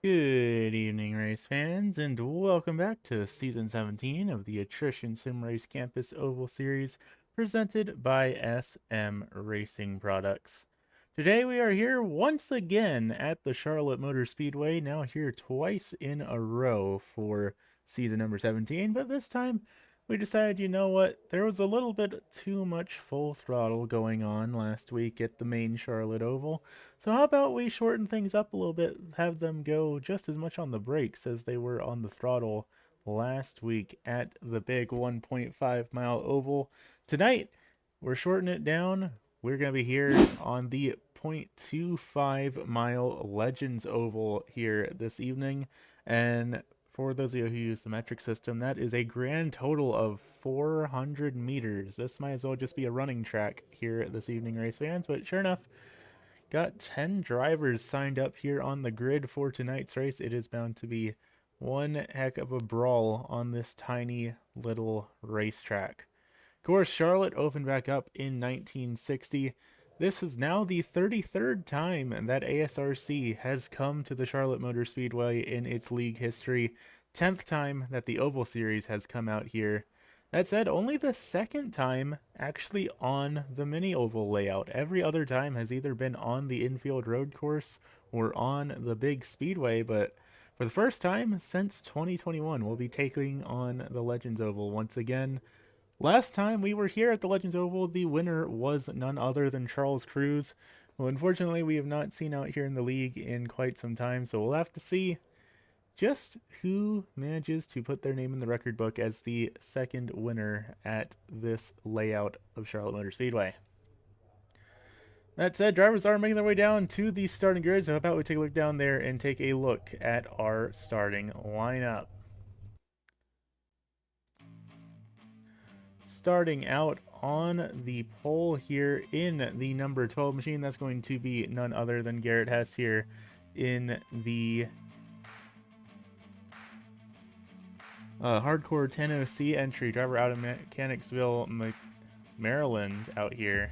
Good evening, race fans, and welcome back to Season 17 of the Attrition Sim Race Campus Oval Series presented by SM Racing Products. Today we are here once again at the Charlotte Motor Speedway, now here twice in a row for season number 17, but this time we decided, you know what, there was a little bit too much full throttle going on last week at the main Charlotte Oval. So how about we shorten things up a little bit, have them go just as much on the brakes as they were on the throttle last week at the big 1.5 mile oval. Tonight, we're shortening it down. We're going to be here on the 0.25 mile Legends Oval here this evening. And for those of you who use the metric system, that is a grand total of 400 meters. This might as well just be a running track here this evening, race fans, but sure enough, got 10 drivers signed up here on the grid for tonight's race. It is bound to be one heck of a brawl on this tiny little racetrack. Of course, Charlotte opened back up in 1960. This is now the 33rd time that ASRC has come to the Charlotte Motor Speedway in its league history. 10th time that the Oval Series has come out here. That said, only the second time actually on the mini oval layout. Every other time has either been on the infield road course or on the big speedway, but For the first time since 2021, we'll be taking on the Legends Oval once again. Last time we were here at the Legends Oval, the winner was none other than Charles Cruz, who unfortunately we have not seen out here in the league in quite some time, so we'll have to see just who manages to put their name in the record book as the second winner at this layout of Charlotte Motor Speedway. That said, drivers are making their way down to the starting grid, so how about we take a look down there and take a look at our starting lineup. Starting out on the pole here in the number 12 machine, that's going to be none other than Garrett Hess here in the Hardcore 10OC entry. Driver out of Mechanicsville, Maryland out here.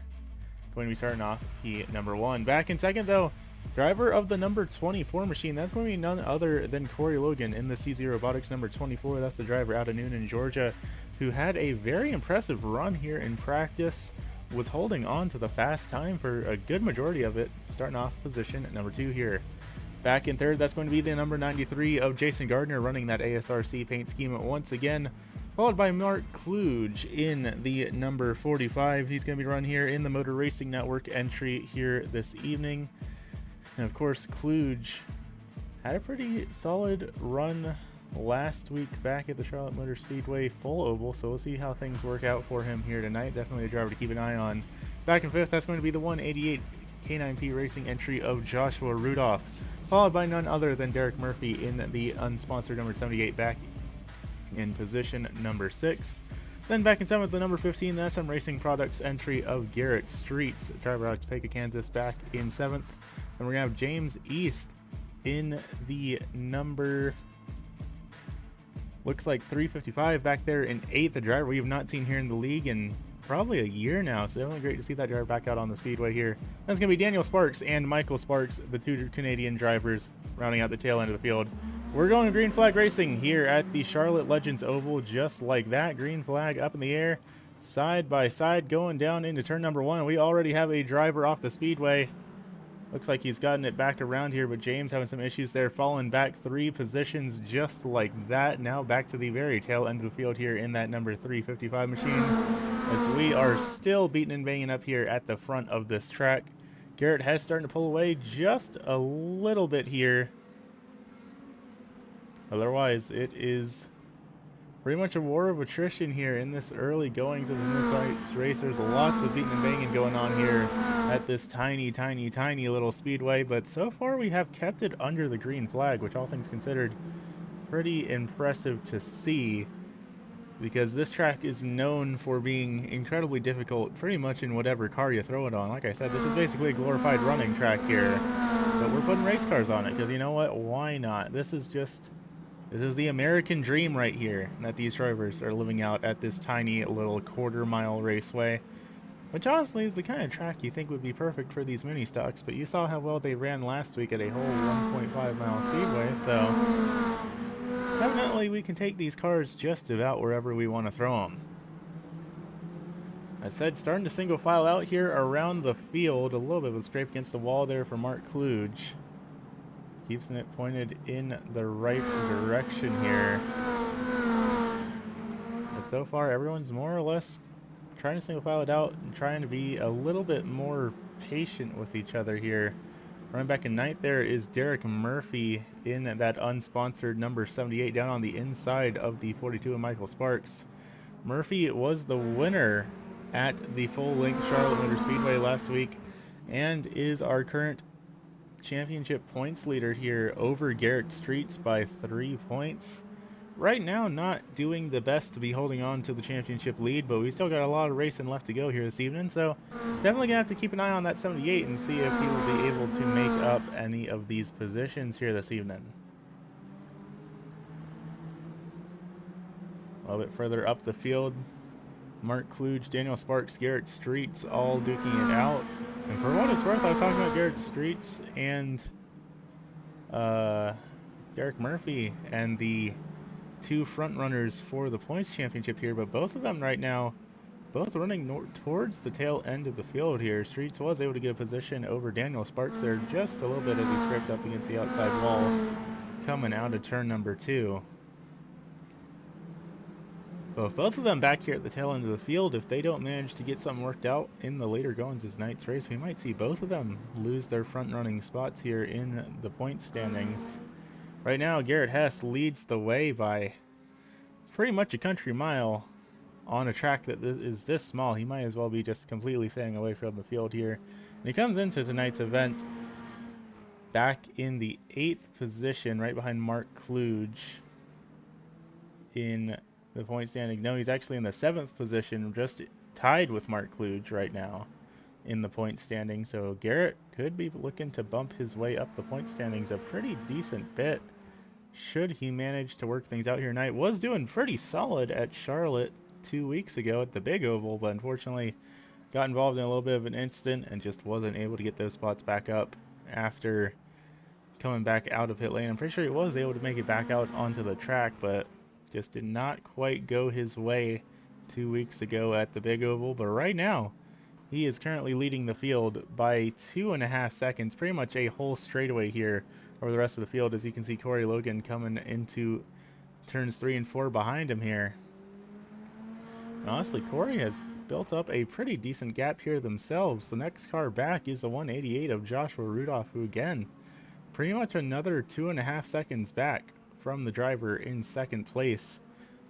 Going to be starting off P number 1. Back in second, though, driver of the number 24 machine. That's going to be none other than Corey Logan in the CZ Robotics number 24. That's the driver out of Noonan, Georgia, who had a very impressive run here in practice. Was holding on to the fast time for a good majority of it. Starting off position at number 2 here. Back in third, that's going to be the number 93 of Jason Gardner, running that ASRC paint scheme once again. Followed by Mark Kluge in the number 45. He's going to be run here in the Motor Racing Network entry here this evening. And of course, Kluge had a pretty solid run last week back at the Charlotte Motor Speedway full oval, so we'll see how things work out for him here tonight. Definitely a driver to keep an eye on. Back in fifth, that's going to be the 188 K9P Racing entry of Joshua Rudolph, followed by none other than Derek Murphy in the unsponsored number 78 back in position number 6. Then back in 7th, the number 15, the SM Racing Products entry of Garrett Streets, driver out of Topeka, Kansas, back in 7th. Then we're going to have James East in the number, looks like 355 back there in 8th, a driver we have not seen here in the league in probably a year now, so definitely great to see that driver back out on the speedway here. That's going to be Daniel Sparks and Michael Sparks, the two Canadian drivers, rounding out the tail end of the field. We're going to green flag racing here at the Charlotte Legends Oval, just like that. Green flag up in the air, side by side, going down into turn number 1. We already have a driver off the speedway. Looks like he's gotten it back around here, but James having some issues there, falling back 3 positions just like that. Now back to the very tail end of the field here in that number 355 machine, as we are still beating and banging up here at the front of this track. Garrett Hess starting to pull away just a little bit here. Otherwise, it is pretty much a war of attrition here in this early goings of the Minnesota race. There's lots of beating and banging going on here at this tiny little speedway, but so far we have kept it under the green flag, which all things considered pretty impressive to see, because this track is known for being incredibly difficult pretty much in whatever car you throw it on. Like I said, this is basically a glorified running track here, but we're putting race cars on it because, you know what, why not? This is the American dream right here that these drivers are living out at this tiny little quarter-mile raceway, which honestly is the kind of track you think would be perfect for these mini stocks, but you saw how well they ran last week at a whole 1.5-mile speedway, so evidently we can take these cars just about wherever we want to throw them. I said, starting to single file out here around the field. A little bit of a scrape against the wall there for Mark Kluge. Keeps it pointed in the right direction here. But so far, everyone's more or less trying to single file it out and trying to be a little bit more patient with each other here. Running back in 9th there is Derek Murphy in that unsponsored number 78 down on the inside of the 42 of Michael Sparks. Murphy was the winner at the full-length Charlotte Motor Speedway last week and is our current championship points leader here over Garrett Streets by 3 points. Right now, not doing the best to be holding on to the championship lead, but we still got a lot of racing left to go here this evening, so definitely gonna have to keep an eye on that 78 and see if he will be able to make up any of these positions here this evening. A little bit further up the field, Mark Kluge, Daniel Sparks, Garrett Streets all duking it out. And for what it's worth, I was talking about Garrett Streets and Derek Murphy and the 2 front runners for the points championship here, but both of them right now, both running towards the tail end of the field here. Streets was able to get a position over Daniel Sparks there just a little bit as he scraped up against the outside wall, coming out of turn number 2. But with both of them back here at the tail end of the field, if they don't manage to get something worked out in the later goings of tonight's race, we might see both of them lose their front-running spots here in the point standings. Right now, Garrett Hess leads the way by pretty much a country mile on a track that is this small. He might as well be just completely staying away from the field here. And he comes into tonight's event back in the 8th position, right behind Mark Kluge in the point standing. No, he's actually in the 7th position, just tied with Mark Kluge right now in the point standing. So Garrett could be looking to bump his way up the point standings a pretty decent bit, should he manage to work things out here tonight. Was doing pretty solid at Charlotte 2 weeks ago at the Big Oval, but unfortunately got involved in a little bit of an incident and just wasn't able to get those spots back up after coming back out of pit lane. I'm pretty sure he was able to make it back out onto the track, but just did not quite go his way 2 weeks ago at the Big Oval. But right now, he is currently leading the field by 2.5 seconds, pretty much a whole straightaway here over the rest of the field. As you can see, Corey Logan coming into turns 3 and 4 behind him here. And honestly, Corey has built up a pretty decent gap here themselves. The next car back is the 188 of Joshua Rudolph, who again, pretty much another 2.5 seconds back from the driver in 2nd place.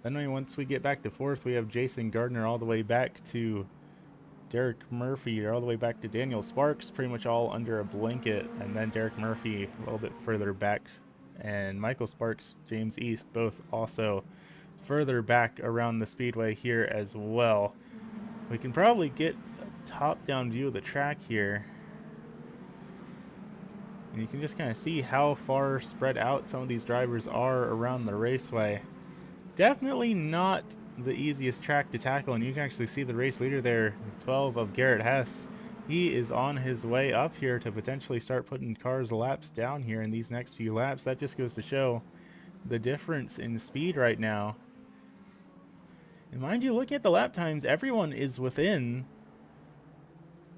Then once we get back to 4th, we have Jason Gardner all the way back to Derek Murphy, all the way back to Daniel Sparks, pretty much all under a blanket, and then Derek Murphy a little bit further back, and Michael Sparks, James East, both also further back around the speedway here as well. We can probably get a top-down view of the track here, and you can just kind of see how far spread out some of these drivers are around the raceway. Definitely not the easiest track to tackle, and you can actually see the race leader there, 12 of Garrett Hess. He is on his way up here to potentially start putting cars laps down here in these next few laps. That just goes to show the difference in speed right now. And mind you, looking at the lap times, everyone is within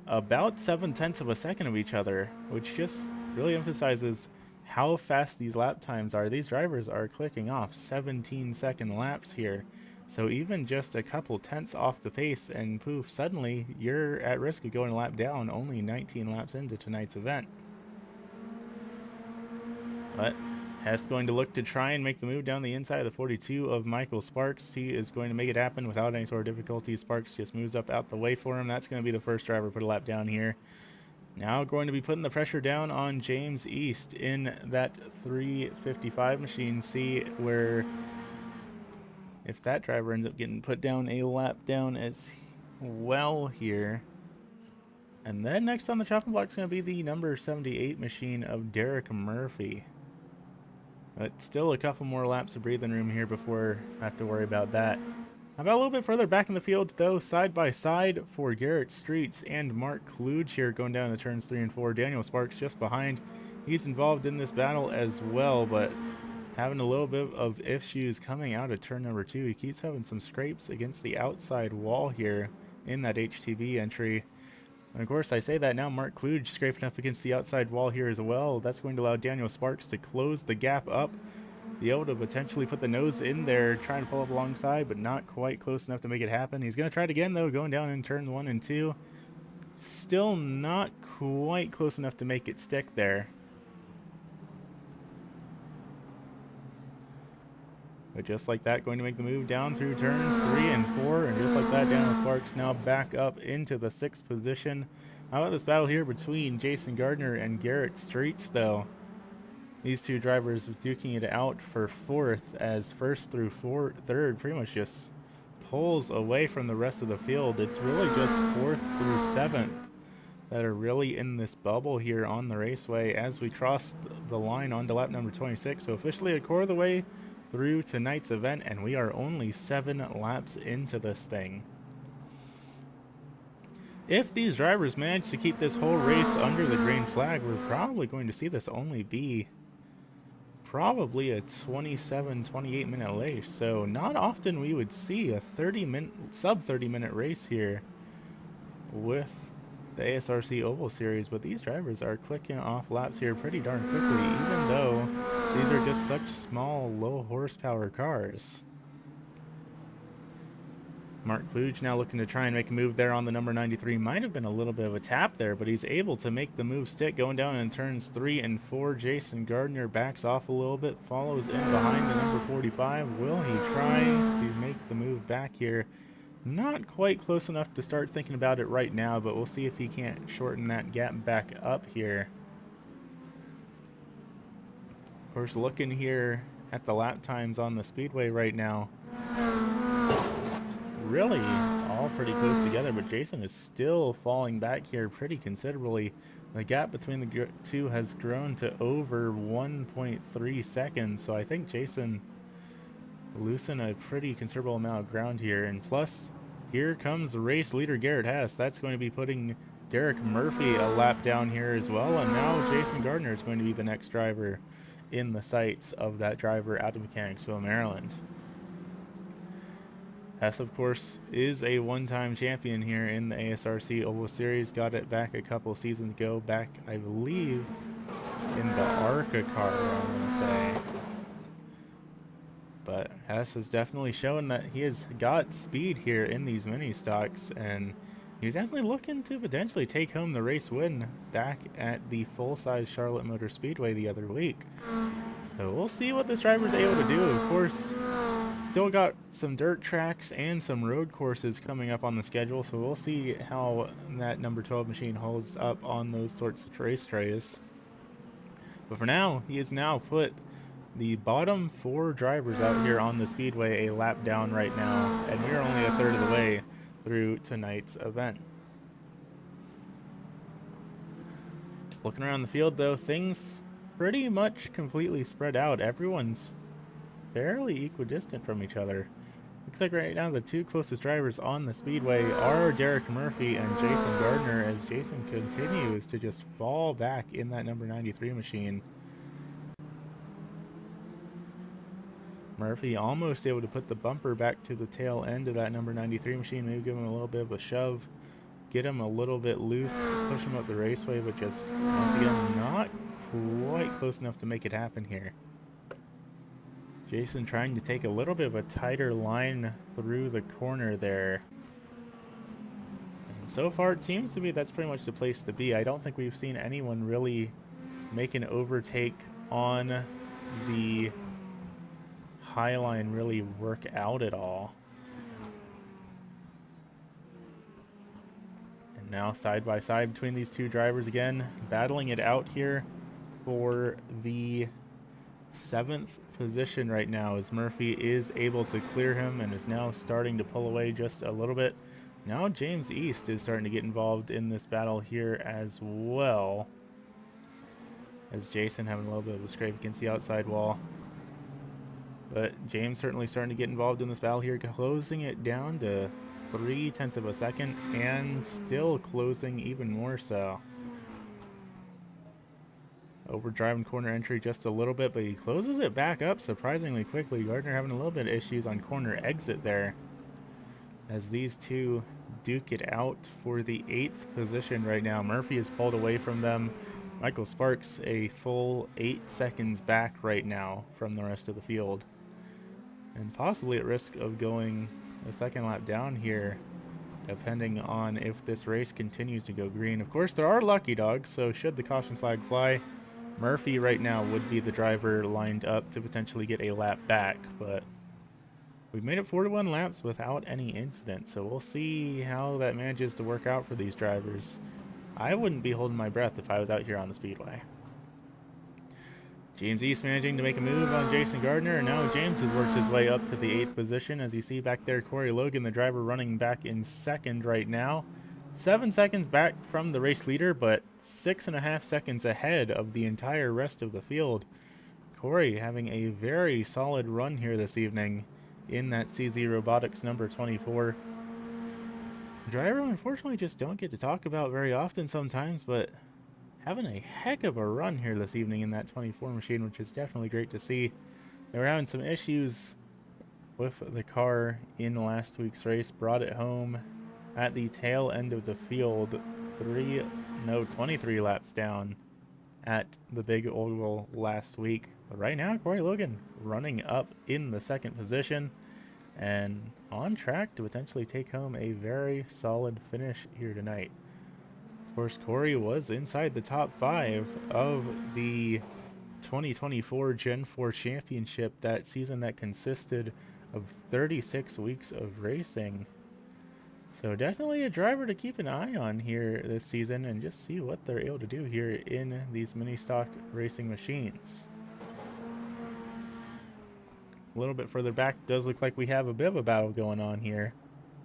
about 0.7 of a second of each other, which just really emphasizes how fast these lap times are. These drivers are clicking off 17-second laps here. So even just a couple tenths off the pace and poof, suddenly you're at risk of going a lap down only 19 laps into tonight's event. But Hess going to look to try and make the move down the inside of the 42 of Michael Sparks. He is going to make it happen without any sort of difficulty. Sparks just moves up out the way for him. That's going to be the first driver to put a lap down here. Now going to be putting the pressure down on James East in that 355 machine. See where, if that driver ends up getting put down a lap down as well here. And then next on the chopping block is going to be the number 78 machine of Derek Murphy. But still a couple more laps of breathing room here before I have to worry about that. How about a little bit further back in the field, though, side by side for Garrett Streets and Mark Kluge here going down the turns 3 and 4. Daniel Sparks just behind. He's involved in this battle as well, but having a little bit of issues coming out of turn number 2. He keeps having some scrapes against the outside wall here in that HTV entry. And of course, I say that now, Mark Kluge scraping up against the outside wall here as well. That's going to allow Daniel Sparks to close the gap up, be able to potentially put the nose in there, trying to pull up alongside, but not quite close enough to make it happen. He's going to try it again, though, going down in turn 1 and 2. Still not quite close enough to make it stick there. But just like that, going to make the move down through turns 3 and 4. And just like that, Daniel Sparks now back up into the 6th position. How about this battle here between Jason Gardner and Garrett Streets, though? These two drivers duking it out for 4th, as 1st through 3rd pretty much just pulls away from the rest of the field. It's really just 4th through 7th that are really in this bubble here on the raceway as we cross the line onto lap number 26. So officially a quarter of the way through tonight's event, and we are only 7 laps into this thing. If these drivers manage to keep this whole race under the green flag, we're probably going to see this only be probably a 27-28 minute race. So not often we would see a sub 30 minute race here with the ASRC Oval Series, but these drivers are clicking off laps here pretty darn quickly, even though these are just such small, low horsepower cars. Mark Kluge now looking to try and make a move there on the number 93. Might have been a little bit of a tap there, but he's able to make the move stick. Going down in turns 3 and 4, Jason Gardner backs off a little bit, follows in behind the number 45. Will he try to make the move back here? Not quite close enough to start thinking about it right now, but we'll see if he can't shorten that gap back up here. Of course, looking here at the lap times on the speedway right now, really all pretty close together, but Jason is still falling back here pretty considerably. The gap between the two has grown to over 1.3 seconds, so I think Jason losing a pretty considerable amount of ground here. And plus, here comes the race leader, Garrett Hess. That's going to be putting Derek Murphy a lap down here as well, and now Jason Gardner is going to be the next driver in the sights of that driver out of Mechanicsville, Maryland. Hess, of course, is a one-time champion here in the ASRC Oval Series. Got it back a couple seasons ago, back, I believe, in the ARCA car, I'm going to say. But Hess has definitely shown that he has got speed here in these mini stocks, and he's definitely looking to potentially take home the race win back at the full-size Charlotte Motor Speedway the other week. So we'll see what this driver's able to do. Of course, still got some dirt tracks and some road courses coming up on the schedule, so we'll see how that number 12 machine holds up on those sorts of race trays. But for now, he has now put the bottom 4 drivers out here on the speedway a lap down right now, and we're only a third of the way through tonight's event. Looking around the field, though, things pretty much completely spread out. Everyone's fairly equidistant from each other. Looks like right now the 2 closest drivers on the speedway are Derek Murphy and Jason Gardner, as Jason continues to just fall back in that number 93 machine. Murphy almost able to put the bumper back to the tail end of that number 93 machine, maybe give him a little bit of a shove, get him a little bit loose, push him up the raceway, but just, once again, not quite close enough to make it happen here. Jason trying to take a little bit of a tighter line through the corner there. And so far, it seems to be that's pretty much the place to be. I don't think we've seen anyone really make an overtake on the high line really work out at all. And now side by side between these 2 drivers again, battling it out here for the 7th position right now, as Murphy is able to clear him and is now starting to pull away just a little bit. Now James East is starting to get involved in this battle here as well, as Jason having a little bit of a scrape against the outside wall. But James certainly starting to get involved in this battle here, closing it down to 0.3 of a second, and still closing even more so. Overdriving corner entry just a little bit, but he closes it back up surprisingly quickly. Gardner having a little bit of issues on corner exit there, as these 2 duke it out for the 8th position right now. Murphy is pulled away from them. Michael Sparks a full 8 seconds back right now from the rest of the field, and possibly at risk of going a second lap down here, depending on if this race continues to go green. Of course, there are lucky dogs, so should the caution flag fly, Murphy right now would be the driver lined up to potentially get a lap back, but we've made it 41 laps without any incident, so we'll see how that manages to work out for these drivers. I wouldn't be holding my breath if I was out here on the speedway. James East managing to make a move on Jason Gardner, and now James has worked his way up to the 8th position. As you see back there, Corey Logan, the driver, running back in 2nd right now. 7 seconds back from the race leader, but 6.5 seconds ahead of the entire rest of the field. Corey having a very solid run here this evening in that CZ Robotics number 24. Driver, unfortunately, just don't get to talk about very often sometimes, but having a heck of a run here this evening in that 24 machine, which is definitely great to see. They were having some issues with the car in last week's race, brought it home at the tail end of the field, 23 laps down at the big oval last week. But right now, Corey Logan running up in the second position and on track to potentially take home a very solid finish here tonight. Of course, Corey was inside the top 5 of the 2024 Gen 4 Championship, that season that consisted of 36 weeks of racing. So definitely a driver to keep an eye on here this season and just see what they're able to do here in these mini stock racing machines. A little bit further back, does look like we have a bit of a battle going on here.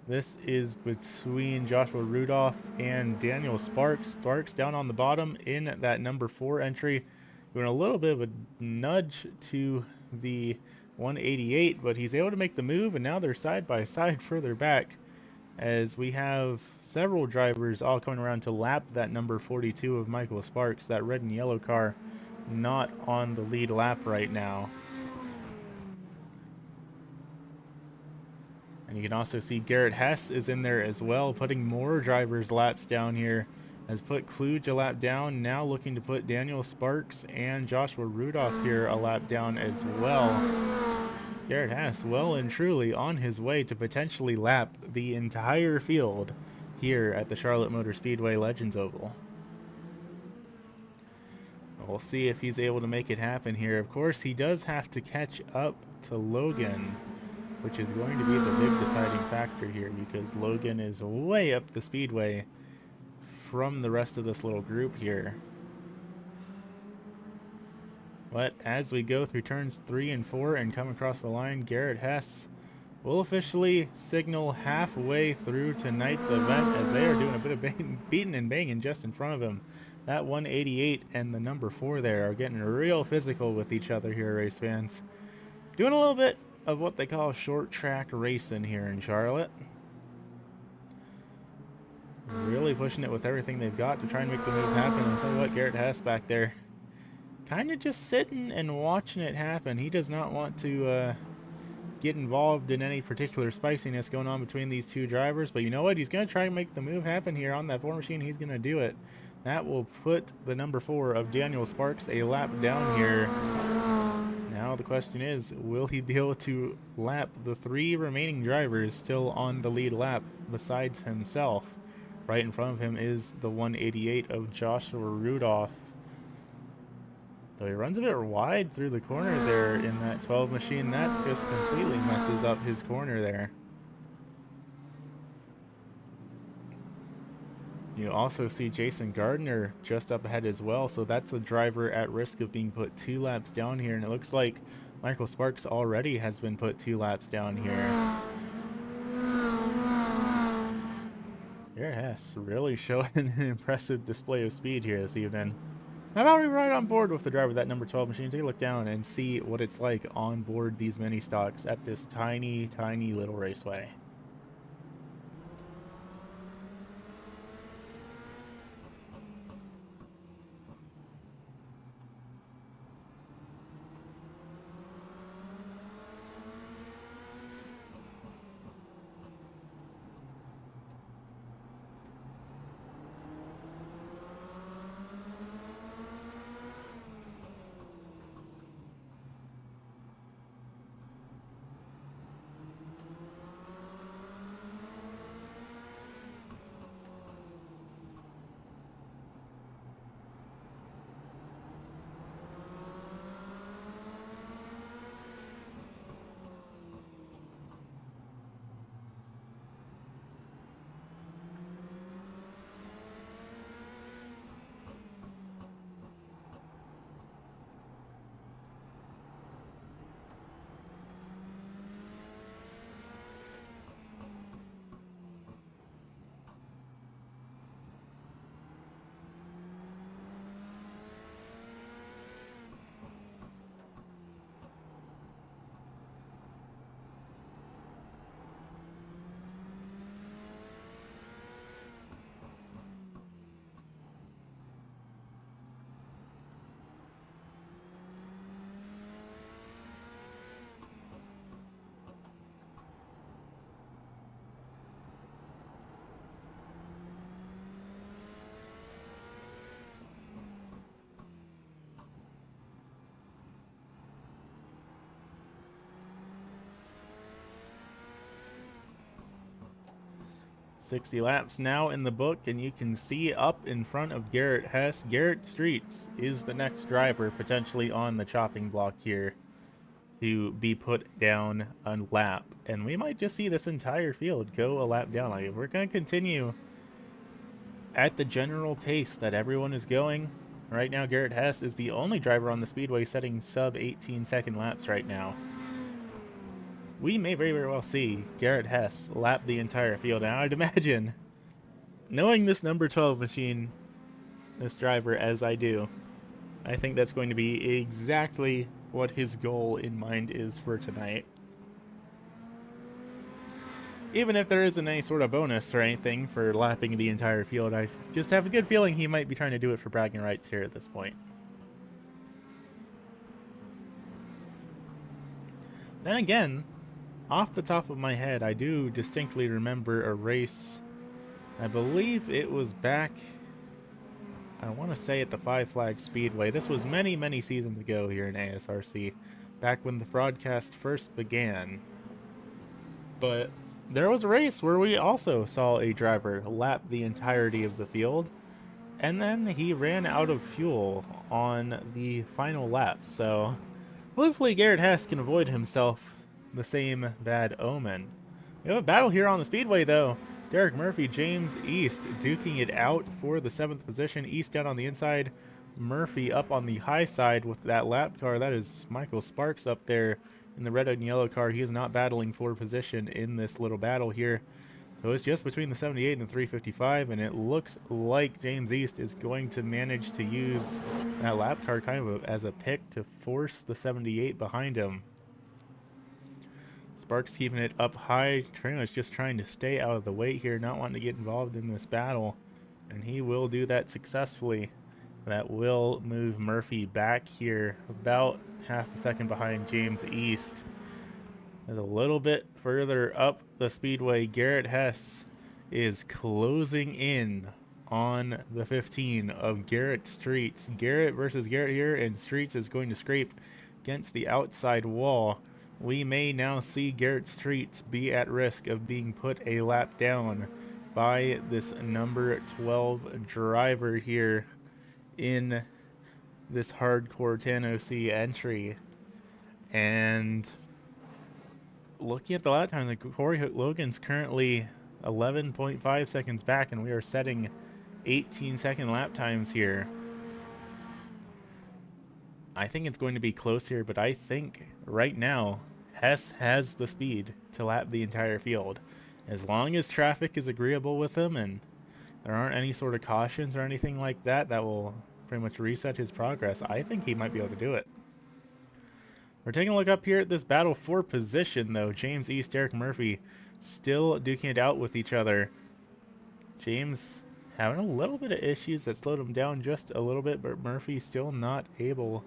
This is between Joshua Rudolph and Daniel Sparks. Sparks down on the bottom in that number 4 entry, doing a little bit of a nudge to the 188, but he's able to make the move, and now they're side by side further back as we have several drivers all coming around to lap that number 42 of Michael Sparks, that red and yellow car not on the lead lap right now. And you can also see Garrett Hess is in there as well, putting more drivers' laps down here. Has put Kluge a lap down, now looking to put Daniel Sparks and Joshua Rudolph here a lap down as well. Garrett Hess well and truly on his way to potentially lap the entire field here at the Charlotte Motor Speedway Legends Oval. We'll see if he's able to make it happen here. Of course, he does have to catch up to Logan, which is going to be the big deciding factor here, because Logan is way up the speedway from the rest of this little group here. But as we go through turns 3 and 4 and come across the line, Garrett Hess will officially signal halfway through tonight's event, as they are doing a bit of beating and banging just in front of him. That 188 and the number 4 there are getting real physical with each other here, race fans. Doing a little bit of what they call short track racing here in Charlotte. Really pushing it with everything they've got to try and make the move happen. I'll tell you what, Garrett Hess back there, kind of just sitting and watching it happen. He does not want to get involved in any particular spiciness going on between these two drivers, but you know what? He's going to try and make the move happen here on that 4 machine. He's going to do it. That will put the number 4 of Daniel Sparks a lap down here. Now the question is, will he be able to lap the 3 remaining drivers still on the lead lap besides himself? Right in front of him is the 188 of Joshua Rudolph. Though he runs a bit wide through the corner there in that 12 machine, that just completely messes up his corner there. You also see Jason Gardner just up ahead as well, so that's a driver at risk of being put 2 laps down here, and it looks like Michael Sparks already has been put 2 laps down here. Garrett Hess really showing an impressive display of speed here this evening. How about we ride on board with the driver of that number 12 machine, take a look down and see what it's like on board these mini stocks at this tiny, tiny little raceway. 60 laps now in the book, and you can see up in front of Garrett Hess, Garrett Streets is the next driver potentially on the chopping block here to be put down a lap. And we might just see this entire field go a lap down. Like, we're going to continue at the general pace that everyone is going. Right now, Garrett Hess is the only driver on the speedway setting sub 18-second laps right now. We may very, very well see Garrett Hess lap the entire field. And I'd imagine, knowing this number 12 machine, this driver as I do, I think that's going to be exactly what his goal in mind is for tonight. Even if there isn't any sort of bonus or anything for lapping the entire field, I just have a good feeling he might be trying to do it for bragging rights here at this point. Then again, off the top of my head, I do distinctly remember a race. I believe it was back, I want to say at the Five Flag Speedway. This was many, many seasons ago here in ASRC, back when the broadcast first began. But there was a race where we also saw a driver lap the entirety of the field, and then he ran out of fuel on the final lap. So hopefully Garrett Hess can avoid himself the same bad omen. We have a battle here on the speedway though. Derek Murphy, James East duking it out for the 7th position. East down on the inside, Murphy up on the high side with that lap car. That is Michael Sparks up there in the red and yellow car. He is not battling for position in this little battle here. So it's just between the 78 and the 355, and it looks like James East is going to manage to use that lap car kind of as a pick to force the 78 behind him. Sparks keeping it up high. Trino is just trying to stay out of the way here, not wanting to get involved in this battle. And he will do that successfully. That will move Murphy back here about half a second behind James East. There's a little bit further up the speedway. Garrett Hess is closing in on the 15 of Garrett Streets. Garrett versus Garrett here, and Streets is going to scrape against the outside wall. We may now see Garrett Streets be at risk of being put a lap down by this number 12 driver here in this hardcore 10OC entry. And looking at the lap time, Corey Logan's currently 11.5 seconds back, and we are setting 18-second lap times here. I think it's going to be close here, but I think right now Hess has the speed to lap the entire field. As long as traffic is agreeable with him and there aren't any sort of cautions or anything like that that will pretty much reset his progress, I think he might be able to do it. We're taking a look up here at this battle for position though. James East, Derek Murphy still duking it out with each other. James having a little bit of issues that slowed him down just a little bit, but Murphy still not able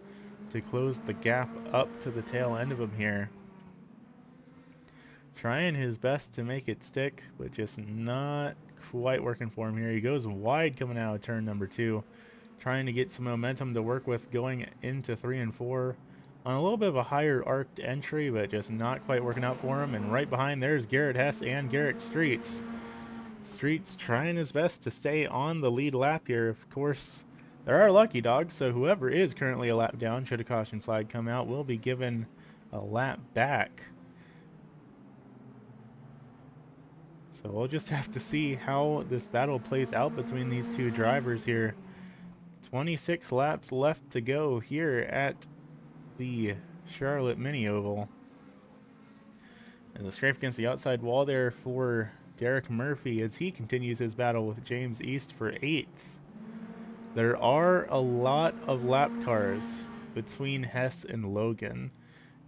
to close the gap up to the tail end of him here. Trying his best to make it stick, but just not quite working for him here. He goes wide coming out of turn number 2. Trying to get some momentum to work with going into 3 and 4. On a little bit of a higher arced entry, but just not quite working out for him. And right behind there's Garrett Hess and Garrett Streets. Streets trying his best to stay on the lead lap here. Of course, there are lucky dogs, so whoever is currently a lap down, should a caution flag come out, will be given a lap back. So we'll just have to see how this battle plays out between these two drivers here. 26 laps left to go here at the Charlotte Mini Oval. And the scrape against the outside wall there for Derek Murphy as he continues his battle with James East for 8th. There are a lot of lap cars between Hess and Logan.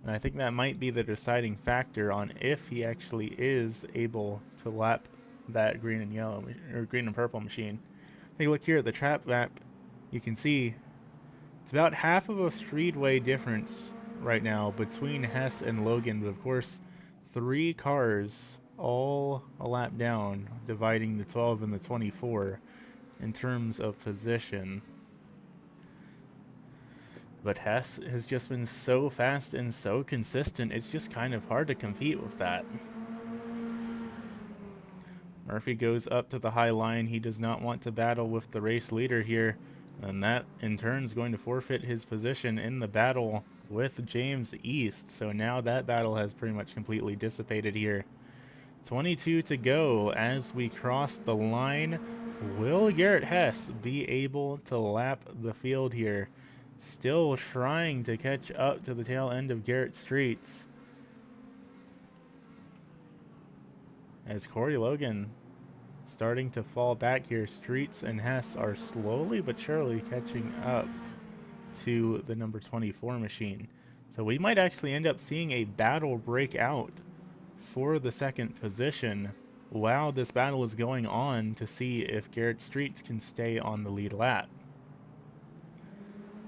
And I think that might be the deciding factor on if he actually is able to lap that green and yellow or green and purple machine. Take a look here at the trap map. You can see it's about half of a speedway difference right now between Hess and Logan. But of course, 3 cars all a lap down, dividing the 12 and the 24 in terms of position. But Hess has just been so fast and so consistent, it's just kind of hard to compete with that. Murphy goes up to the high line. He does not want to battle with the race leader here, and that in turn is going to forfeit his position in the battle with James East. So now that battle has pretty much completely dissipated here. 22 to go as we cross the line. Will Garrett Hess be able to lap the field here? Still trying to catch up to the tail end of Garrett Streets. As Corey Logan starting to fall back here. Streets and Hess are slowly but surely catching up to the number 24 machine. So we might actually end up seeing a battle break out for the second position while this battle is going on to see if Garrett Streets can stay on the lead lap.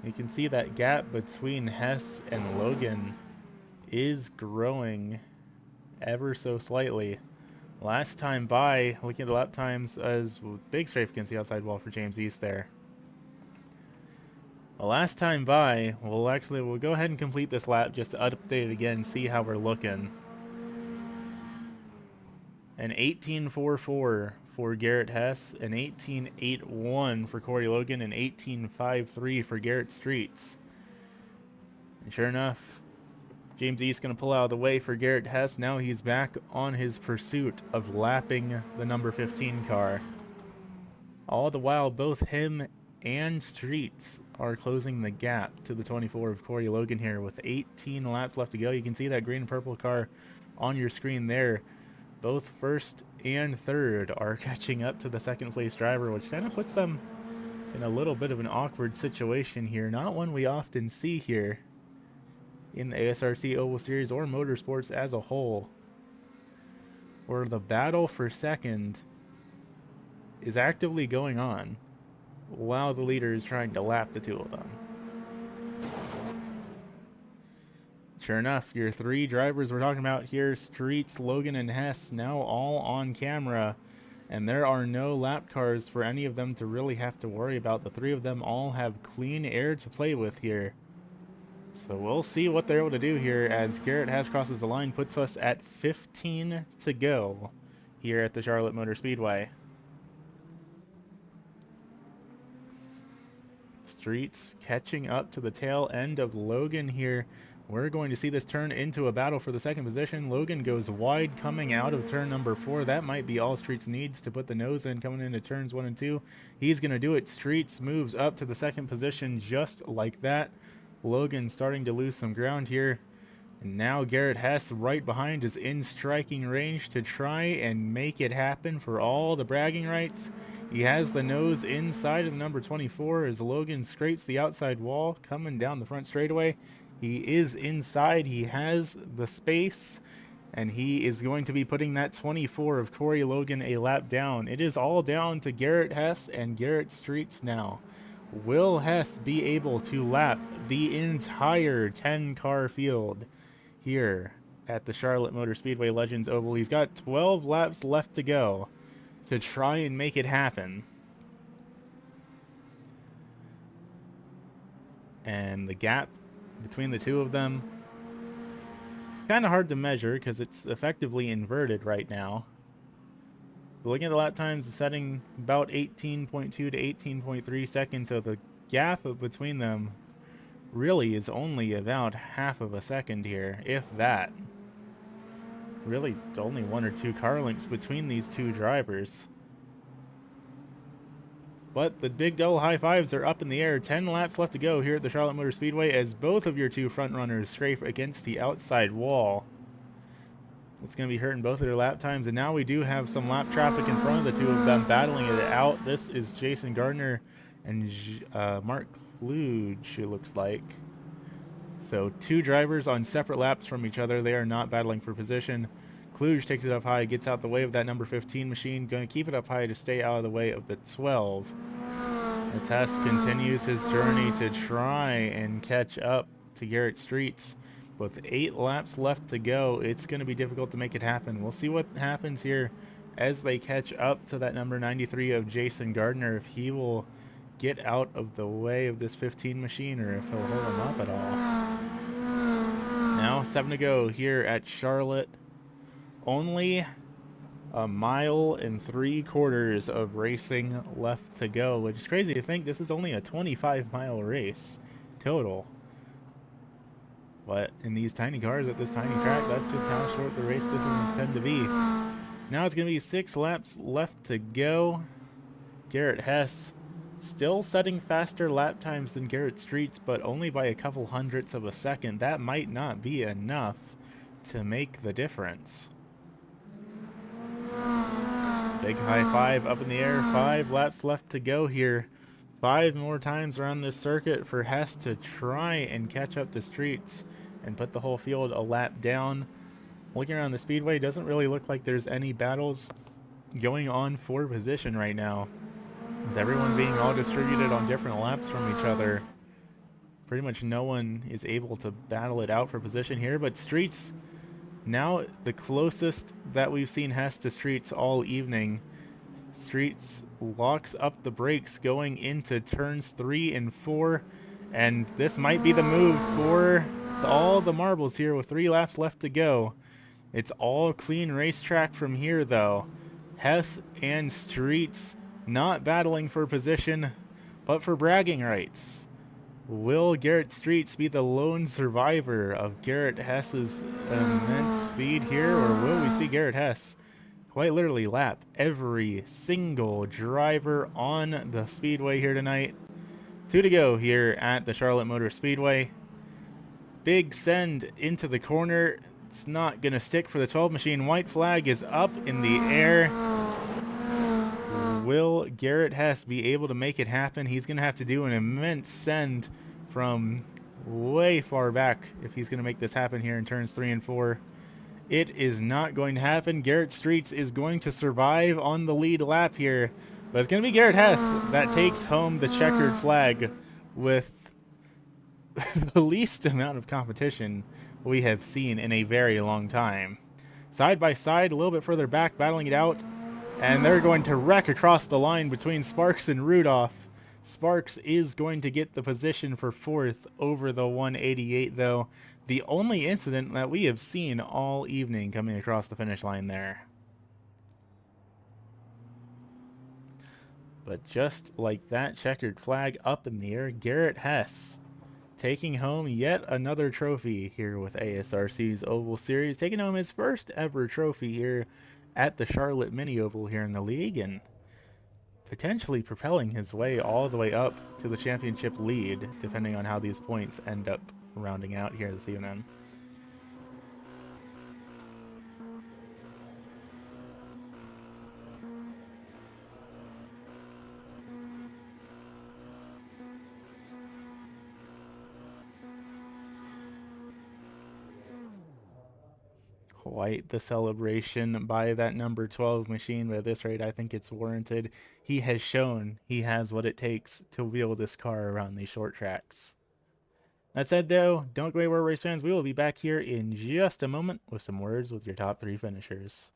You can see that gap between Hess and Logan is growing ever so slightly. Last time by, looking at the lap times, as big strafe against the outside wall for James East there. The last time by, we'll go ahead and complete this lap just to update it again, see how we're looking. An 18.44 for Garrett Hess, an 18.81 for Corey Logan, and 18.53 for Garrett Streets. And sure enough, James East going to pull out of the way for Garrett Hess. Now he's back on his pursuit of lapping the number 15 car. All the while, both him and Streets are closing the gap to the 24 of Corey Logan here with 18 laps left to go. You can see that green and purple car on your screen there. Both first and third are catching up to the second place driver, which kind of puts them in a little bit of an awkward situation here. Not one we often see here in the ASRC Oval Series or motorsports as a whole, where the battle for second is actively going on while the leader is trying to lap the two of them. Sure enough, your three drivers we're talking about here, Streets, Logan, and Hess, now all on camera, and there are no lap cars for any of them to really have to worry about. The three of them all have clean air to play with here. So we'll see what they're able to do here as Garrett Hess crosses the line, puts us at 15 to go here at the Charlotte Motor Speedway. Streets catching up to the tail end of Logan here. We're going to see this turn into a battle for the second position. Logan goes wide coming out of turn number 4. That might be all Streets needs to put the nose in coming into turns 1 and 2. He's going to do it. Streets moves up to the second position just like that. Logan starting to lose some ground here. And now Garrett Hess right behind is in striking range to try and make it happen for all the bragging rights. He has the nose inside of the number 24 as Logan scrapes the outside wall coming down the front straightaway. He is inside. He has the space, and he is going to be putting that 24 of Corey Logan a lap down. It is all down to Garrett Hess and Garrett Streets now. Will Hess be able to lap the entire 10-car field here at the Charlotte Motor Speedway Legends Oval? He's got 12 laps left to go to try and make it happen. And the gap between the two of them, it's kind of hard to measure because it's effectively inverted right now. But looking at the lap times, it's setting about 18.2 to 18.3 seconds, so the gap between them really is only about half of a second here, if that. Really only 1 or 2 car lengths between these two drivers. But the big double high fives are up in the air. 10 laps left to go here at the Charlotte Motor Speedway as both of your two front runners scrape against the outside wall. It's going to be hurting both of their lap times, and now we do have some lap traffic in front of the two of them battling it out. This is Jason Gardner and Mark Kluge, it looks like. So two drivers on separate laps from each other. They are not battling for position. Kluge takes it up high, gets out the way of that number 15 machine. Going to keep it up high to stay out of the way of the 12. As Hess continues his journey to try and catch up to Garrett Streets. With 8 laps left to go, it's going to be difficult to make it happen. We'll see what happens here as they catch up to that number 93 of Jason Gardner, if he will get out of the way of this 15 machine or if he'll hold him up at all. Now 7 to go here at Charlotte. Only A mile and 3/4 of racing left to go, which is crazy to think this is only a 25-mile race total. But in these tiny cars at this tiny track, that's just how short the race distances tend to be. Now it's going to be 6 laps left to go. Garrett Hess still setting faster lap times than Garrett Streets, but only by a couple hundredths of a second. That might not be enough to make the difference. Big high five up in the air. 5 laps left to go here. 5 more times around this circuit for Hess to try and catch up to Streets and put the whole field a lap down. Looking around the speedway, doesn't really look like there's any battles going on for position right now. With everyone being all distributed on different laps from each other, pretty much no one is able to battle it out for position here, but Streets, now the closest that we've seen Hess to Streets all evening. Streets locks up the brakes going into turns 3 and 4, and this might be the move for all the marbles here with 3 laps left to go. It's all clean racetrack from here, though. Hess and Streets not battling for position, but for bragging rights. Will Garrett Streets be the lone survivor of Garrett Hess's immense speed here, or will we see Garrett Hess quite literally lap every single driver on the speedway here tonight? 2 to go here at the Charlotte Motor Speedway. Big send into the corner. It's not going to stick for the 12 machine. White flag is up in the air. Will Garrett Hess be able to make it happen? He's going to have to do an immense send from way far back if he's going to make this happen here in turns 3 and 4. It is not going to happen. Garrett Streets is going to survive on the lead lap here, but it's going to be Garrett Hess that takes home the checkered flag with the least amount of competition we have seen in a very long time. Side by side, a little bit further back, battling it out, and they're going to wreck across the line between Sparks and Rudolph. Sparks is going to get the position for 4th over the 188, though. The only incident that we have seen all evening coming across the finish line there. But just like that, checkered flag up in the air, Garrett Hess taking home yet another trophy here with ASRC's Oval Series, taking home his first ever trophy here at the Charlotte Mini Oval here in the league, and potentially propelling his way all the way up to the championship lead, depending on how these points end up rounding out here this evening. Quite the celebration by that number 12 machine, but at this rate I think it's warranted. He has shown he has what it takes to wheel this car around these short tracks. That said, though, don't go anywhere, race fans. We will be back here in just a moment with some words with your top 3 finishers.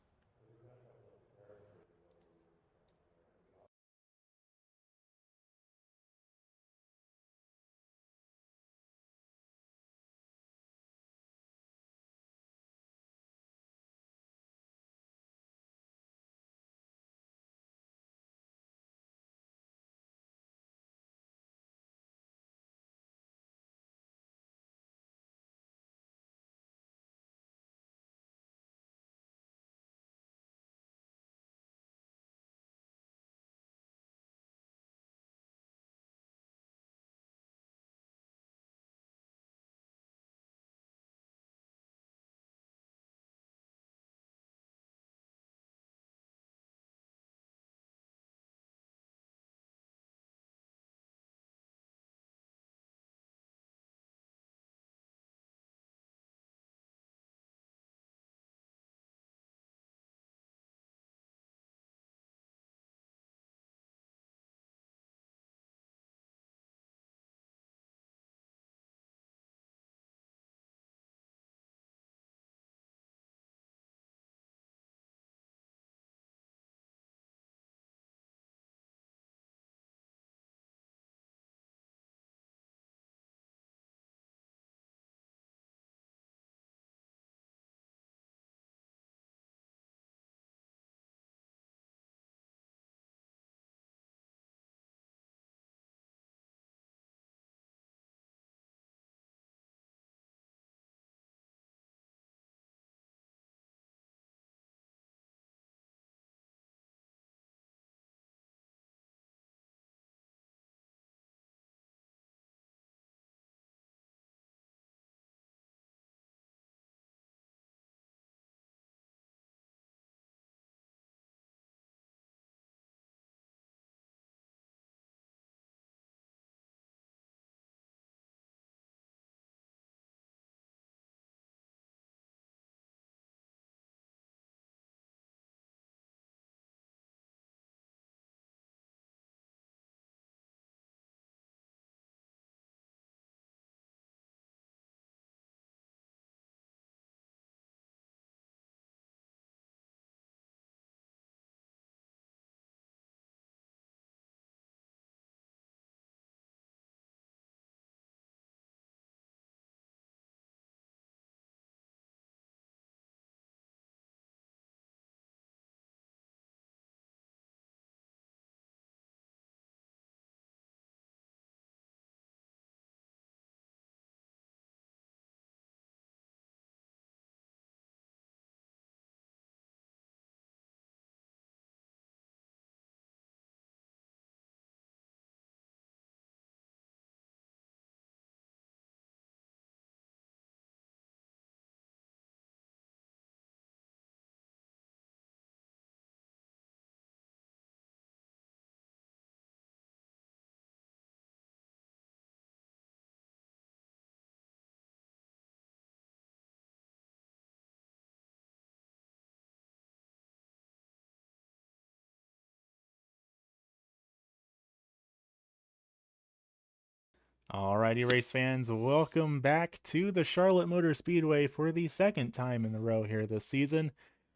Alrighty, race fans, welcome back to the Charlotte Motor Speedway for the second time in a row here this season.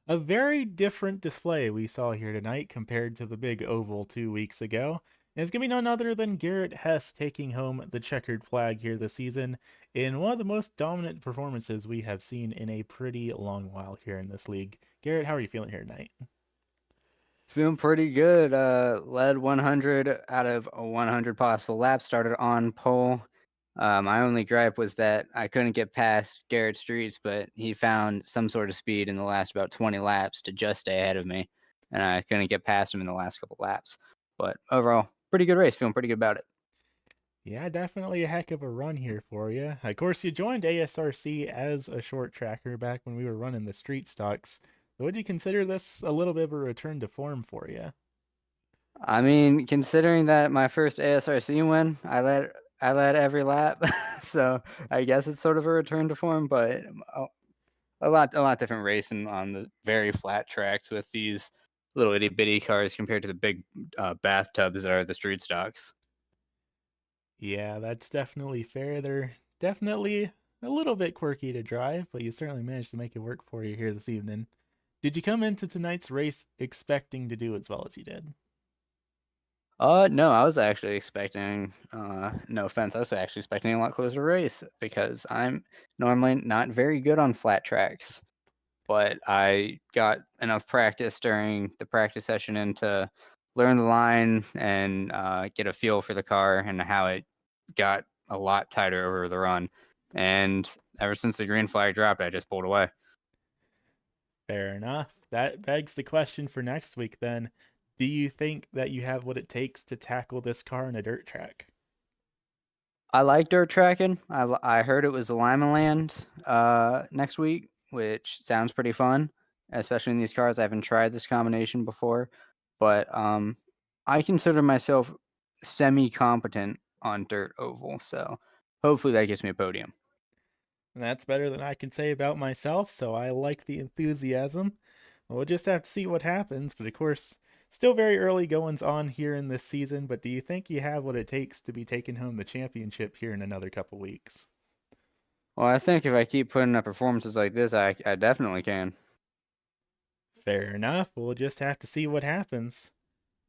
A very different display we saw here tonight compared to the big oval 2 weeks ago. And it's going to be none other than Garrett Hess taking home the checkered flag here this season in one of the most dominant performances we have seen in a pretty long while here in this league. Garrett, how are you feeling here tonight? Feeling pretty good. Led 100 out of 100 possible laps. Started on pole. My only gripe was that I couldn't get past Garrett Streets, but he found some sort of speed in the last about 20 laps to just stay ahead of me, and I couldn't get past him in the last couple laps. But overall, pretty good race. Feeling pretty good about it. Yeah, definitely a heck of a run here for you. Of course, you joined ASRC as a short tracker back when we were running the street stocks. Would you consider this a little bit of a return to form for you? I mean, considering that my first ASRC win, I led every lap, so I guess it's sort of a return to form. But a lot different racing on the very flat tracks with these little itty bitty cars compared to the big bathtubs that are the street stocks. Yeah, that's definitely fair. They're definitely a little bit quirky to drive, but you certainly managed to make it work for you here this evening. Did you come into tonight's race expecting to do as well as you did? No, I was actually expecting. No offense, I was actually expecting a lot closer race because I'm normally not very good on flat tracks. But I got enough practice during the practice session and to learn the line and get a feel for the car and how it got a lot tighter over the run. And ever since the green flag dropped, I just pulled away. Fair enough. That begs the question for next week then. Do you think that you have what it takes to tackle this car in a dirt track? I like dirt tracking. I heard it was the Lima Land next week, which sounds pretty fun, especially in these cars. I haven't tried this combination before, but I consider myself semi competent on dirt oval, so hopefully that gives me a podium. And that's better than I can say about myself, so I like the enthusiasm. We'll just have to see what happens, but of course, still very early goings on here in this season, but do you think you have what it takes to be taking home the championship here in another couple weeks? Well, I think if I keep putting up performances like this, I definitely can. Fair enough. We'll just have to see what happens.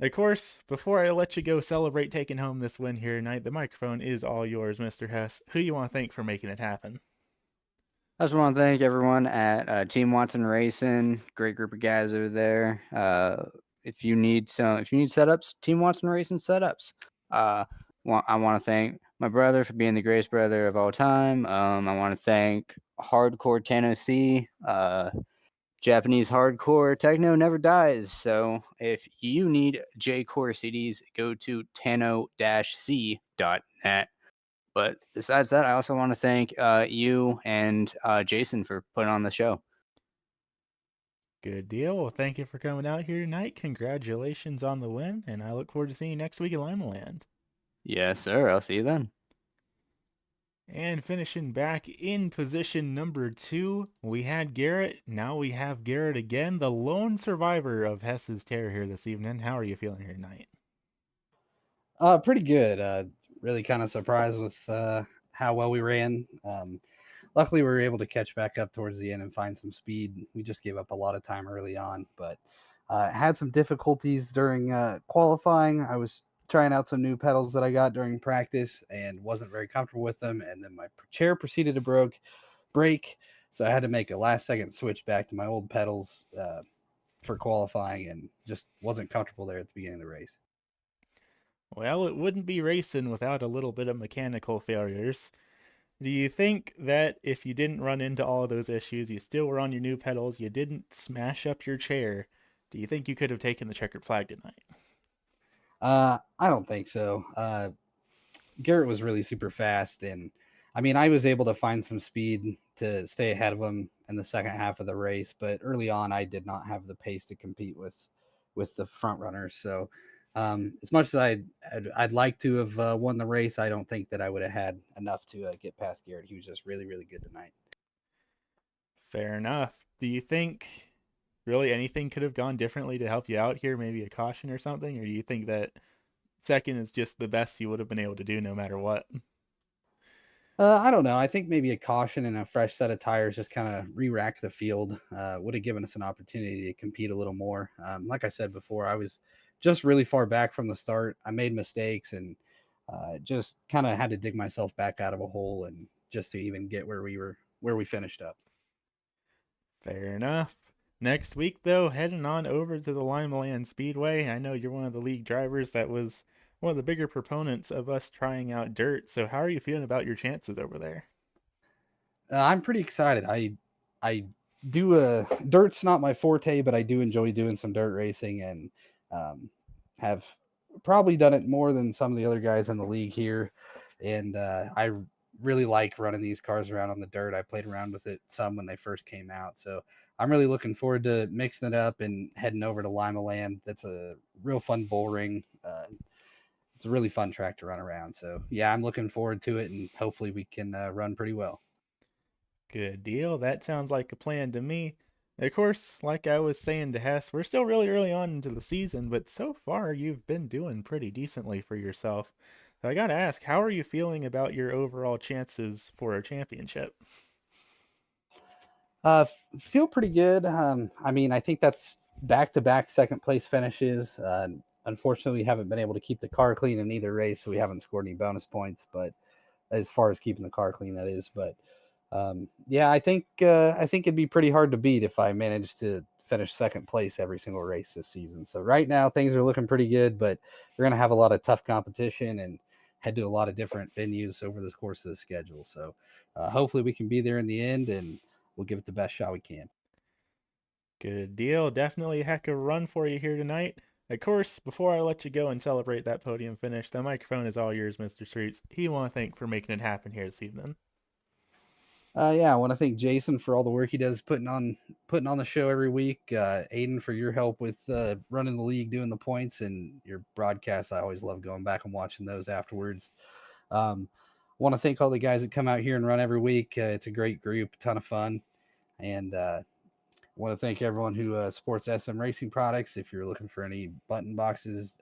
Of course, before I let you go celebrate taking home this win here tonight, the microphone is all yours, Mr. Hess. Who you want to thank for making it happen? I just want to thank everyone at Team Watson Racing. Great group of guys over there. If you need setups, Team Watson Racing setups. Uh, I want to thank my brother for being the greatest brother of all time. I want to thank Hardcore Tano C. Japanese hardcore techno never dies. So if you need J Core CDs, go to tano-c.net. But besides that, I also want to thank you and Jason for putting on the show. Good deal. Well, thank you for coming out here tonight. Congratulations on the win, and I look forward to seeing you next week at Lima Land. Yes, sir. I'll see you then. And finishing back in position number 2, we had Garrett. Now we have Garrett again, the lone survivor of Hess's tear here this evening. How are you feeling here tonight? Pretty good. Really kind of surprised with how well we ran. Luckily, we were able to catch back up towards the end and find some speed. We just gave up a lot of time early on, but had some difficulties during qualifying. I was trying out some new pedals that I got during practice and wasn't very comfortable with them. And then my chair proceeded to break, so I had to make a last second switch back to my old pedals for qualifying, and just wasn't comfortable there at the beginning of the race. Well, it wouldn't be racing without a little bit of mechanical failures. Do you think that if you didn't run into all of those issues, you still were on your new pedals, you didn't smash up your chair, do you think you could have taken the checkered flag tonight? I don't think so. Garrett was really super fast, and I mean, I was able to find some speed to stay ahead of him in the second half of the race, but early on, I did not have the pace to compete with the front runners. So, as much as I'd like to have won the race, I don't think that I would have had enough to get past Garrett. He was just really, really good tonight. Fair enough. Do you think really anything could have gone differently to help you out here? Maybe a caution or something? Or do you think that second is just the best you would have been able to do no matter what? I don't know. I think maybe a caution and a fresh set of tires just kind of re-rack the field would have given us an opportunity to compete a little more. Like I said before, I was just really far back from the start. I made mistakes and just kind of had to dig myself back out of a hole and just to even get where we finished up. Fair enough. Next week, though, heading on over to the Lima Land Speedway. I know you're one of the league drivers that was one of the bigger proponents of us trying out dirt. So, how are you feeling about your chances over there? I'm pretty excited. I do dirt's not my forte, but I do enjoy doing some dirt racing and um, have probably done it more than some of the other guys in the league here. And I really like running these cars around on the dirt. I played around with it some when they first came out, so I'm really looking forward to mixing it up and heading over to Lima Land. That's a real fun bull ring. It's a really fun track to run around. So yeah, I'm looking forward to it, and hopefully we can run pretty well. Good deal. That sounds like a plan to me. Of course, like I was saying to Hess, we're still really early on into the season, but so far you've been doing pretty decently for yourself. So I gotta ask, how are you feeling about your overall chances for a championship? Feel pretty good. I mean, I think that's back to back second place finishes. Unfortunately, we haven't been able to keep the car clean in either race, so we haven't scored any bonus points. But as far as keeping the car clean, that is. But yeah, I think it'd be pretty hard to beat if I managed to finish second place every single race this season. So right now things are looking pretty good, but we're gonna have a lot of tough competition and head to a lot of different venues over the course of the schedule. So hopefully we can be there in the end and we'll give it the best shot we can. Good deal. Definitely a heck of a run for you here tonight. Of course, before I let you go and celebrate that podium finish, the microphone is all yours, Mr. Streets. Who you want to thank for making it happen here this evening? Yeah, I want to thank Jason for all the work he does putting on the show every week. Aiden for your help with running the league, doing the points, and your broadcasts. I always love going back and watching those afterwards. Want to thank all the guys that come out here and run every week. It's a great group, a ton of fun, and want to thank everyone who supports SM Racing products. If you're looking for any button boxes,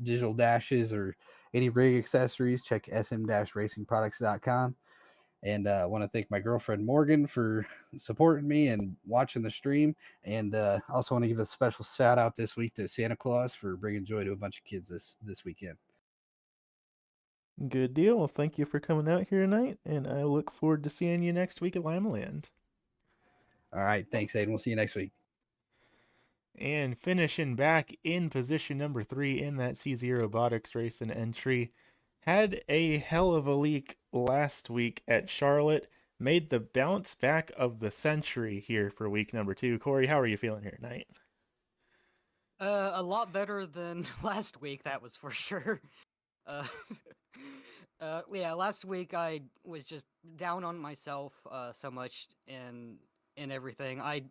digital dashes, or any rig accessories, check sm-racingproducts.com. And I want to thank my girlfriend Morgan for supporting me and watching the stream. And also want to give a special shout out this week to Santa Claus for bringing joy to a bunch of kids this weekend. Good deal. Well, thank you for coming out here tonight, and I look forward to seeing you next week at Lima Land. All right, thanks, Aiden. We'll see you next week. And finishing back in position number 3 in that CZ Robotics race and entry, had a hell of a leak last week at Charlotte, made the bounce back of the century here for week number 2. Corey, how are you feeling here tonight? A lot better than last week, that was for sure. Uh, yeah, last week I was just down on myself so much in everything. I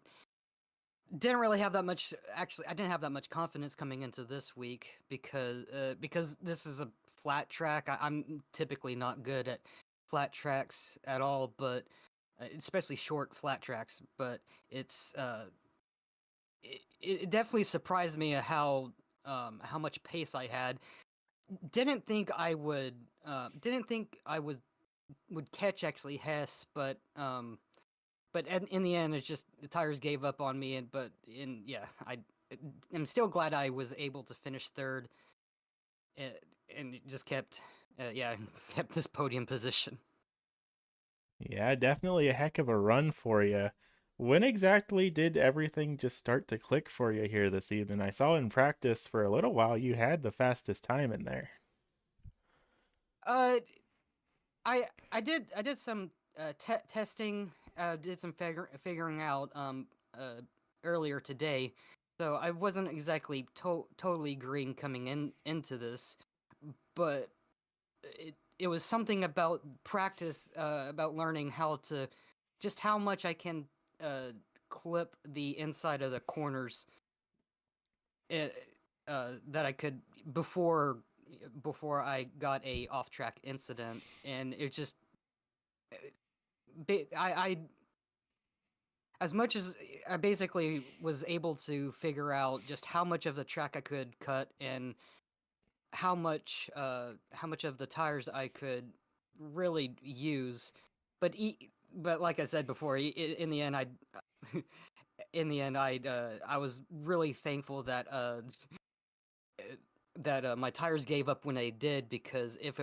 didn't really have that much. Actually, I didn't have that much confidence coming into this week because this is a flat track. I'm typically not good at flat tracks at all, but especially short flat tracks. But it definitely surprised me how much pace I had. Didn't think I would catch actually Hess, but in the end, it's just the tires gave up on me. Yeah, I'm still glad I was able to finish third, and, and just kept this podium position. Yeah, definitely a heck of a run for you. When exactly did everything just start to click for you here this evening? I saw in practice for a little while you had the fastest time in there. Uh, I did some testing, did some figuring out earlier today, so I wasn't exactly totally green coming into this, but it was something about practice, about learning how much I can clip the inside of the corners, uh, that I could before I got a off track incident, and it just I as much as I basically was able to figure out just how much of the track I could cut and how much of the tires I could really use. But like I said before, in the end, I was really thankful that my tires gave up when they did, because if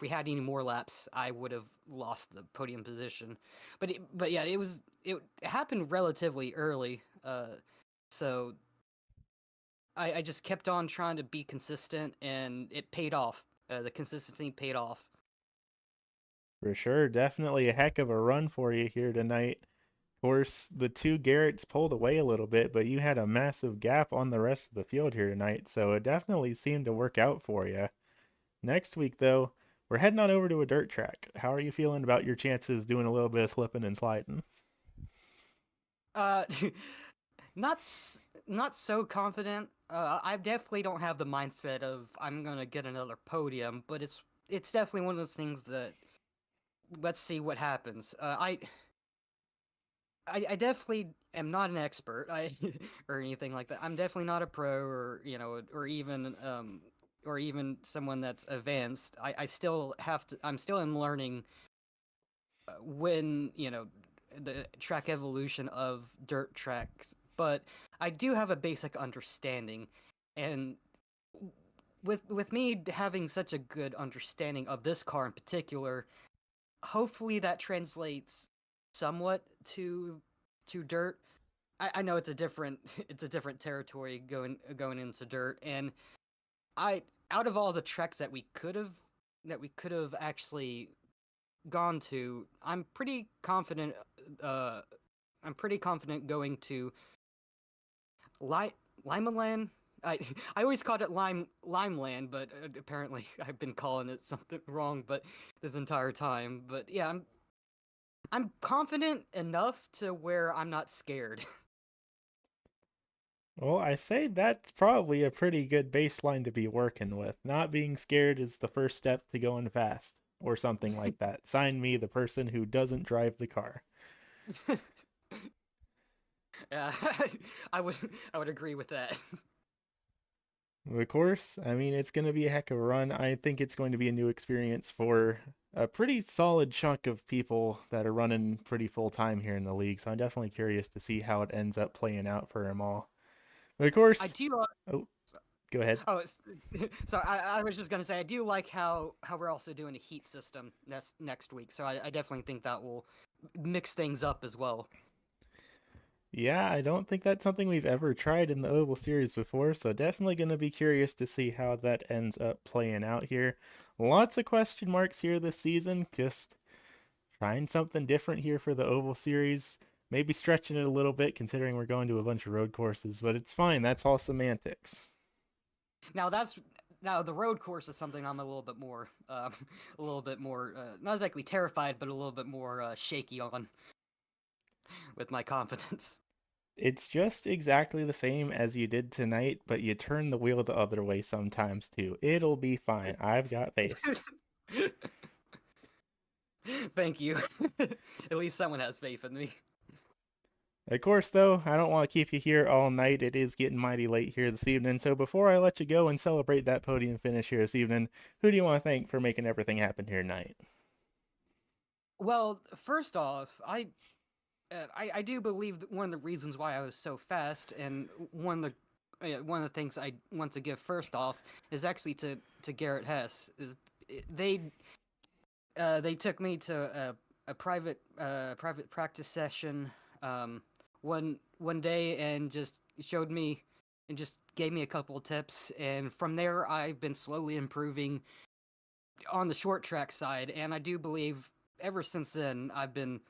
we had any more laps, I would have lost the podium position. But yeah, it happened relatively early, so I just kept on trying to be consistent, and it paid off. The consistency paid off. For sure, definitely a heck of a run for you here tonight. Of course, the two Garretts pulled away a little bit, but you had a massive gap on the rest of the field here tonight, so it definitely seemed to work out for you. Next week, though, we're heading on over to a dirt track. How are you feeling about your chances doing a little bit of slipping and sliding? Uh, not not so confident. I definitely don't have the mindset of I'm gonna get another podium, but it's definitely one of those things that let's see what happens. I definitely am not an expert, or anything like that. I'm definitely not a pro, or or even someone that's advanced. I still have to. I'm still in learning when the track evolution of dirt tracks, but I do have a basic understanding, and with me having such a good understanding of this car in particular, hopefully that translates somewhat to dirt. I know it's a different it's a different territory going into dirt, and I out of all the treks that we could have actually gone to, I'm pretty confident. Uh, I'm pretty confident going to Limeland. I I always called it Limeland, but apparently I've been calling it something wrong. But this entire time, but yeah, I'm confident enough to where I'm not scared. Well, I say that's probably a pretty good baseline to be working with. Not being scared is the first step to going fast, or something like that. Sign me, the person who doesn't drive the car. Yeah, I would agree with that. Of course, I mean, it's going to be a heck of a run. I think it's going to be a new experience for a pretty solid chunk of people that are running pretty full time here in the league. So I'm definitely curious to see how it ends up playing out for them all. But of I course, do. oh, go ahead. Oh, so I was just gonna say I do like how we're also doing a heat system next week. So I definitely think that will mix things up as well. Yeah, I don't think that's something we've ever tried in the Oval Series before, so definitely going to be curious to see how that ends up playing out here. Lots of question marks here this season, just trying something different here for the Oval Series. Maybe stretching it a little bit considering we're going to a bunch of road courses, but it's fine. That's all semantics. Now the road course is something I'm a little bit more a little bit more not exactly terrified, but a little bit more shaky on with my confidence. It's just exactly the same as you did tonight, but you turn the wheel the other way sometimes too. It'll be fine. I've got faith. Thank you. At least someone has faith in me. Of course, though, I don't want to keep you here all night. It is getting mighty late here this evening. So before I let you go and celebrate that podium finish here this evening, who do you want to thank for making everything happen here tonight? Well, first off, I do believe that one of the reasons why I was so fast, and one of the things I want to give first off is actually to Garrett Hess. They took me to a private practice session one day, and just showed me and just gave me a couple of tips, and from there I've been slowly improving on the short track side, and I do believe ever since then I've been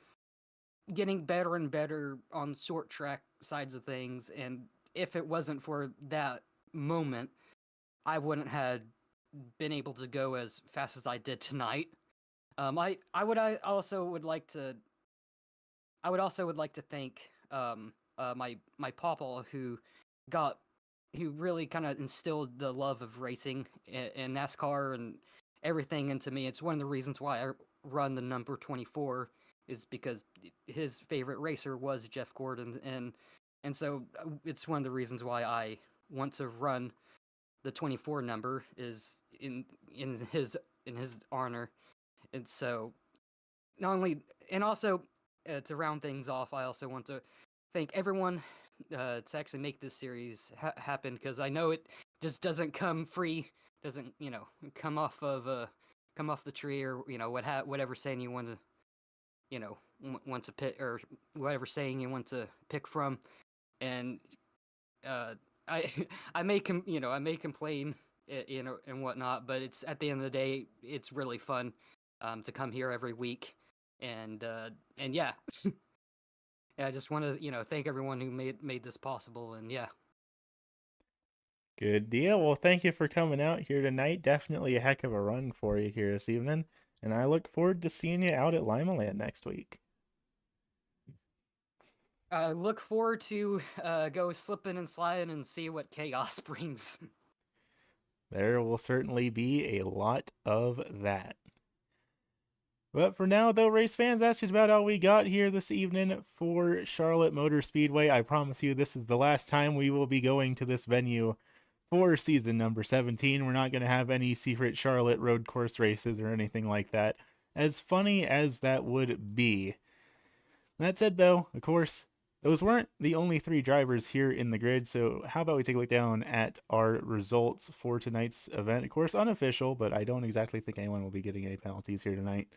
getting better and better on short track sides of things, and if it wasn't for that moment, I wouldn't have been able to go as fast as I did tonight. I also would like to thank my papa, who really kind of instilled the love of racing and NASCAR and everything into me. It's one of the reasons why I run the number 24, is because his favorite racer was Jeff Gordon, and so it's one of the reasons why I want to run the 24 number, is in his honor. And so, not only, and also to round things off, I also want to thank everyone to actually make this series happen, because I know it just doesn't come free, doesn't come off the tree, or whatever saying you want to want to pick, or whatever saying you want to pick from. And I I may complain, and whatnot, but it's, at the end of the day, it's really fun to come here every week. And yeah. Yeah, I just want to thank everyone who made this possible. And yeah. Good deal. Well, thank you for coming out here tonight. Definitely a heck of a run for you here this evening. And I look forward to seeing you out at Lima Land next week. Look forward to go slipping and sliding and see what chaos brings. There will certainly be a lot of that. But for now, though, race fans, that's just about all we got here this evening for Charlotte Motor Speedway. I promise you, this is the last time we will be going to this venue for season number 17. We're not going to have any secret Charlotte road course races or anything like that, as funny as that would be. That said, though, of course, those weren't the only 3 drivers here in the grid, so how about we take a look down at our results for tonight's event. Of course, unofficial, but I don't exactly think anyone will be getting any penalties here tonight.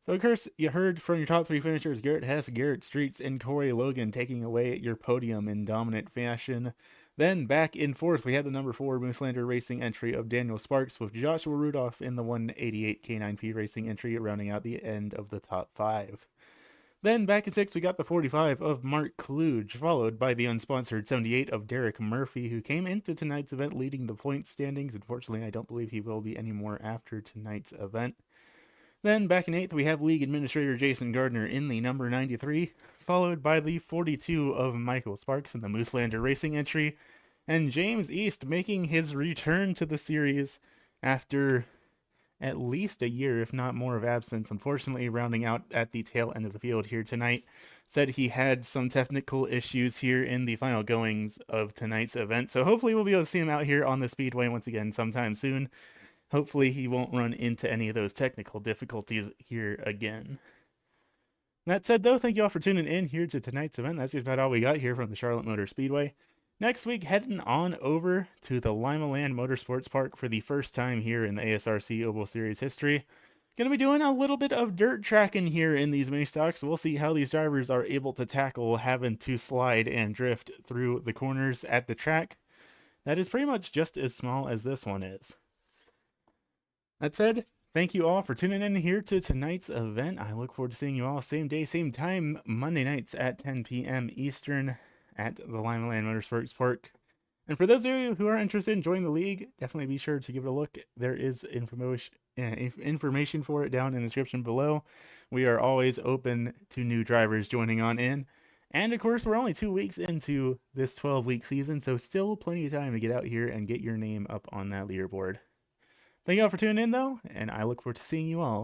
So, of course, you heard from your top 3 finishers, Garrett Hess, Garrett Streets, and Corey Logan taking away your podium in dominant fashion. Then, back in 4th, we had the number 4 Mooselander Racing entry of Daniel Sparks, with Joshua Rudolph in the 188 K9P Racing entry, rounding out the end of the top 5. Then, back in 6th, we got the 45 of Mark Kluge, followed by the unsponsored 78 of Derek Murphy, who came into tonight's event leading the point standings. Unfortunately, I don't believe he will be anymore after tonight's event. Then, back in 8th, we have League Administrator Jason Gardner in the number 93, followed by the 42 of Michael Sparks in the Mooselander Racing entry, and James East making his return to the series after at least a year, if not more, of absence. Unfortunately, rounding out at the tail end of the field here tonight, said he had some technical issues here in the final goings of tonight's event. So hopefully we'll be able to see him out here on the speedway once again sometime soon. Hopefully he won't run into any of those technical difficulties here again. That said, though, thank you all for tuning in here to tonight's event. That's just about all we got here from the Charlotte Motor Speedway. Next week, heading on over to the Lima Land Motorsports Park for the first time here in the ASRC Oval Series history. Going to be doing a little bit of dirt tracking here in these mini stocks. We'll see how these drivers are able to tackle having to slide and drift through the corners at the track. That is pretty much just as small as this one is. That said, thank you all for tuning in here to tonight's event. I look forward to seeing you all same day, same time, Monday nights at 10 p.m. Eastern at the Lima Land Motorsports Park. And for those of you who are interested in joining the league, definitely be sure to give it a look. There is information for it down in the description below. We are always open to new drivers joining on in. And of course, we're only 2 weeks into this 12-week season, so still plenty of time to get out here and get your name up on that leaderboard. Thank you all for tuning in, though, and I look forward to seeing you all